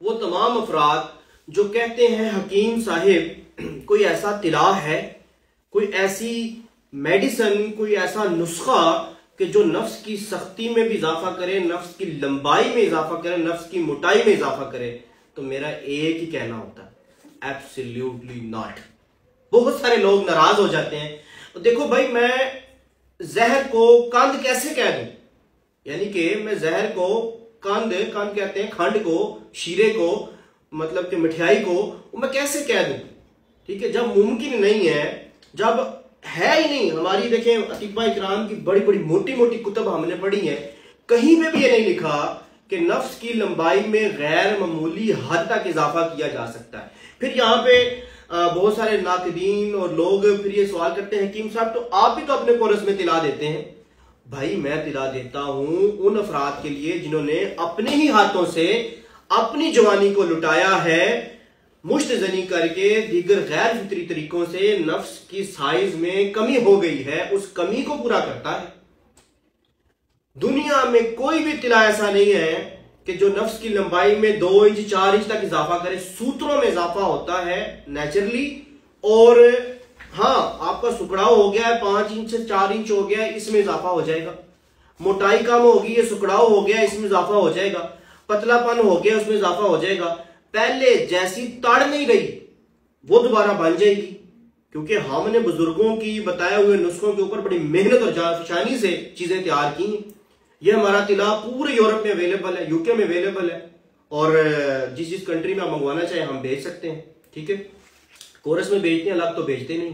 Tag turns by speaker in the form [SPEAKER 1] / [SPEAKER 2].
[SPEAKER 1] वो तमाम अफराद जो कहते हैं हकीम साहिब कोई ऐसा तिला है, कोई ऐसी मेडिसिन, कोई ऐसा नुस्खा कि जो नफ्स की सख्ती में भी इजाफा करे, नफ्स की लंबाई में इजाफा करे, नफ्स की मोटाई में इजाफा करे, तो मेरा एक ही कहना होता है, एब्सोल्युटली नॉट। बहुत सारे लोग नाराज हो जाते हैं। देखो भाई, मैं जहर को कंद कैसे कह दूं, यानी कि मैं जहर को कंद कहते हैं खंड को, शीरे को, मतलब कि मिठाई को, मैं कैसे कह दूं? ठीक है, जब मुमकिन नहीं है, जब है ही नहीं। हमारी देखें अतिबा इकराम की बड़ी बड़ी मोटी मोटी कुतब हमने पढ़ी है, कहीं पे भी ये नहीं लिखा कि नफ्स की लंबाई में गैर मामूली हद तक इजाफा किया जा सकता है। फिर यहाँ पे बहुत सारे नाकदीन और लोग फिर ये सवाल करते हैं, हकीम साहब तो आप भी तो अपने कोरस में तिला देते हैं। भाई मैं तिला देता हूं उन अफराद के लिए जिन्होंने अपने ही हाथों से अपनी जवानी को लुटाया है, मुश्तजनी करके दीगर गैर फितरी तरीकों से नफ्स की साइज में कमी हो गई है, उस कमी को पूरा करता है। दुनिया में कोई भी तिला ऐसा नहीं है कि जो नफ्स की लंबाई में 2 इंच 4 इंच तक इजाफा करे। सूत्रों में इजाफा होता है नेचुरली, और हाँ आपका सुकड़ाव हो गया है 5 इंच से 4 इंच हो गया है, इसमें इजाफा हो जाएगा। मोटाई कम होगी, ये सुकड़ाव हो गया, इसमें इजाफा हो जाएगा। पतलापन हो गया, उसमें इजाफा हो जाएगा। पहले जैसी तड़ नहीं रही वो दोबारा बन जाएगी, क्योंकि हमने बुजुर्गों की बताए हुए नुस्खों के ऊपर बड़ी मेहनत और जानफशानी से चीजें तैयार की हैं। ये हमारा तिला पूरे यूरोप में अवेलेबल है, यूके में अवेलेबल है, और जिस जिस कंट्री में आप मंगवाना चाहे हम भेज सकते हैं। ठीक है, कोरस में भेजते हैं, अलग तो भेजते नहीं।